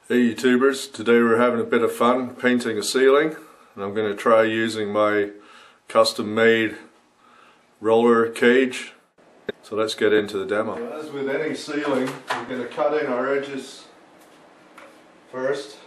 Hey YouTubers, today we're having a bit of fun painting a ceiling, and I'm going to try using my custom made roller cage. So let's get into the demo. As with any ceiling, we're going to cut in our edges first.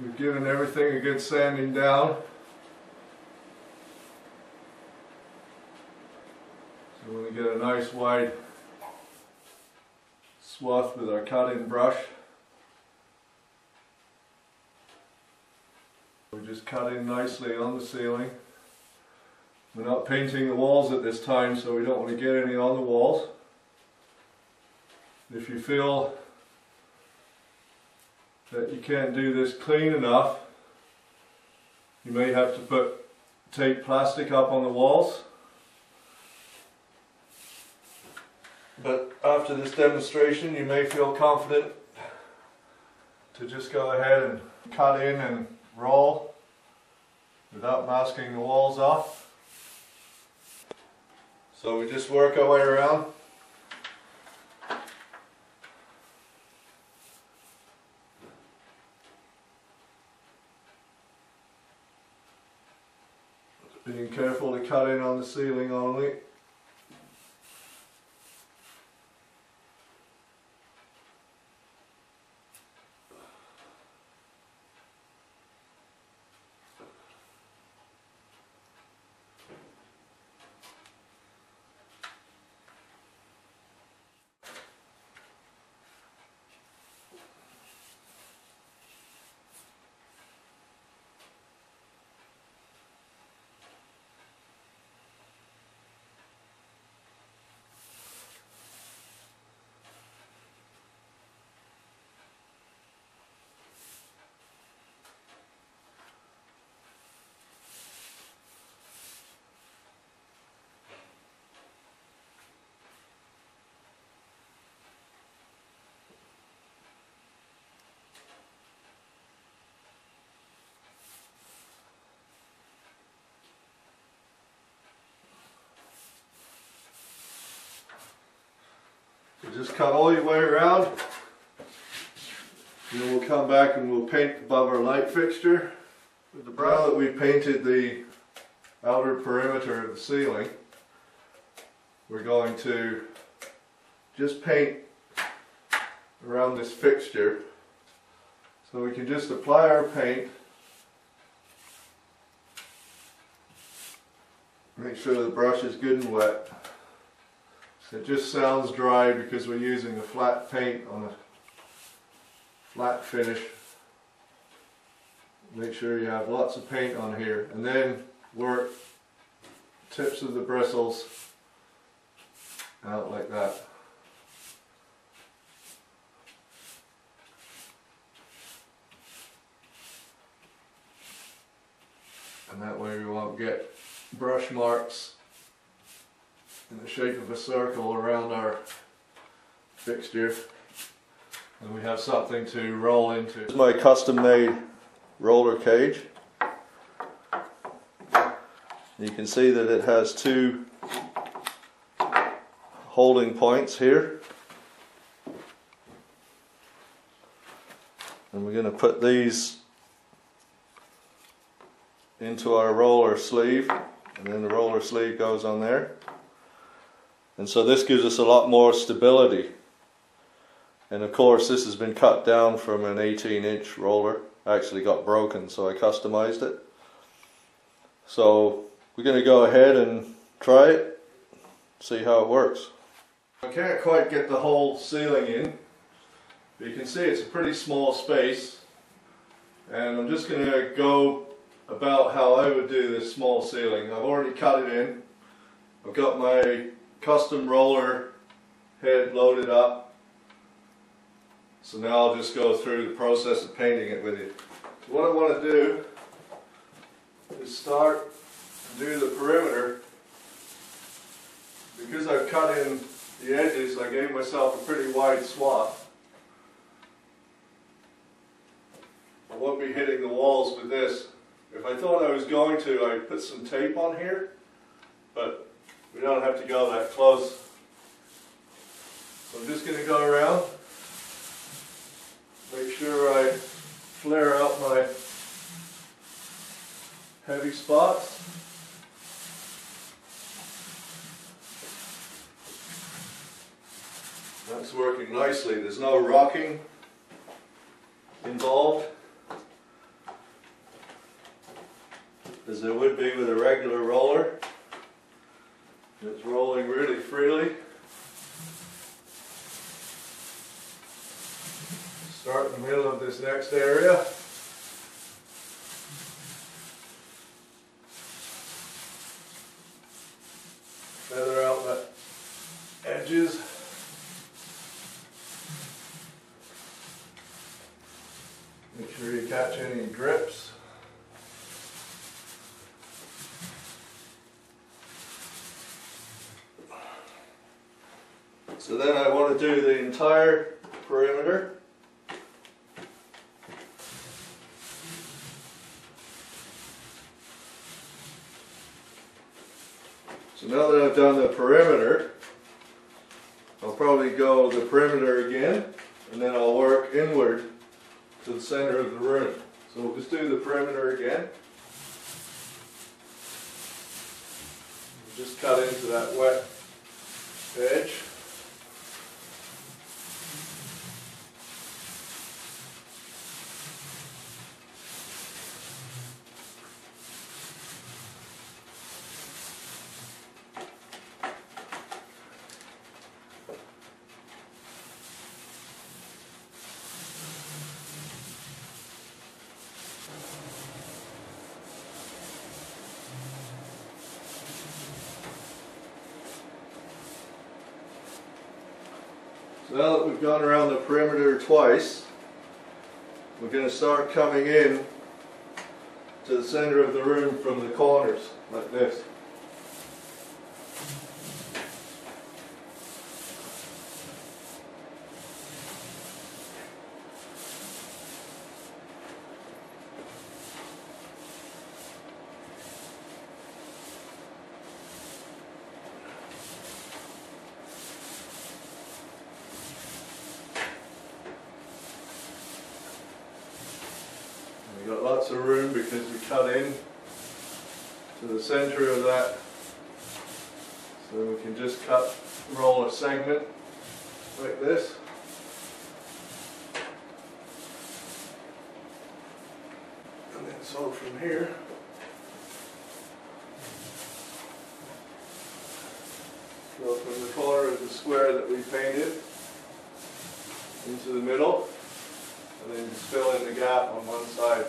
We've given everything a good sanding down. So we're going to get a nice wide swath with our cut-in brush. We just cut in nicely on the ceiling. We're not painting the walls at this time, so we don't want to get any on the walls. If you feel that you can't do this clean enough, you may have to put tape plastic up on the walls. But after this demonstration, you may feel confident to just go ahead and cut in and roll without masking the walls off. So we just work our way around. Being careful to cut in on the ceiling only. Just cut all your way around, and then we'll come back and we'll paint above our light fixture. With the brown that we painted the outer perimeter of the ceiling, we're going to just paint around this fixture. So we can just apply our paint, make sure the brush is good and wet. It just sounds dry because we're using a flat paint on a flat finish. Make sure you have lots of paint on here, and then work tips of the bristles out like that. And that way we won't get brush marks in the shape of a circle around our fixture, and we have something to roll into. This is my custom made roller cage. You can see that it has two holding points here, and we're going to put these into our roller sleeve, and then the roller sleeve goes on there. And so this gives us a lot more stability. And of course this has been cut down from an 18-inch roller. Actually got broken, so I customized it. So we're going to go ahead and try it, see how it works. I can't quite get the whole ceiling in, but you can see it's a pretty small space. And I'm just going to go about how I would do this small ceiling. I've already cut it in. I've got my custom roller head loaded up, so now I'll just go through the process of painting it with you. So what I want to do is start and do the perimeter. Because I've cut in the edges, I gave myself a pretty wide swath. I won't be hitting the walls with this. If I thought I was going to, I'd put some tape on here, but we don't have to go that close. I'm just going to go around, make sure I flare out my heavy spots. That's working nicely. There's no rocking involved as there would be with a regular roller. It's rolling really freely. Start in the middle of this next area. Feather out the edges. Make sure you catch any drips. So then I want to do the entire perimeter. So now that I've done the perimeter, I'll probably go the perimeter again, and then I'll work inward to the center of the room. So we'll just do the perimeter again. Just cut into that wet edge. So now that we've gone around the perimeter twice, we're going to start coming in to the center of the room from the corners, like this. We've got lots of room because we cut in to the center of that, so we can just roll a segment like this. And then so from here, go from the corner of the square that we painted into the middle, and then just fill in the gap on one side.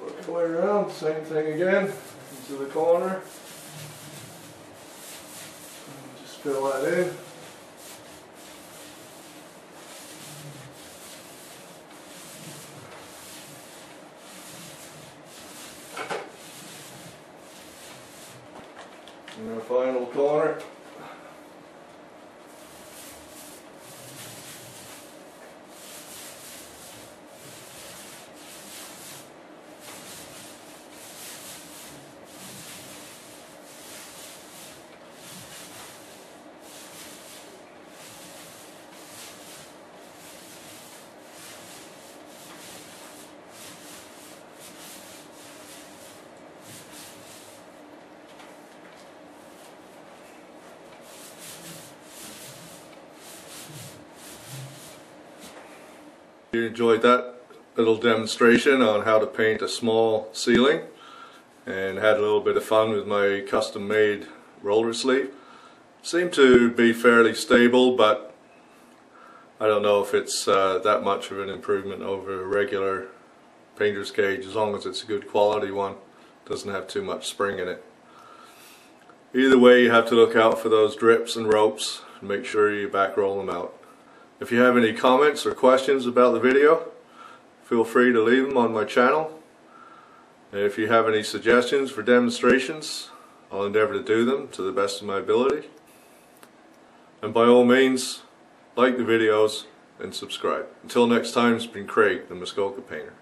Work our way around, same thing again, into the corner. And just fill that in. And our final corner. You enjoyed that little demonstration on how to paint a small ceiling, and had a little bit of fun with my custom made roller sleeve. Seemed to be fairly stable, but I don't know if it's that much of an improvement over a regular painter's cage, as long as it's a good quality one. Doesn't have too much spring in it. Either way, you have to look out for those drips and ropes and make sure you back roll them out. If you have any comments or questions about the video, feel free to leave them on my channel. And if you have any suggestions for demonstrations, I'll endeavour to do them to the best of my ability. And by all means, like the videos and subscribe. Until next time, it's been Craig, the Muskoka Painter.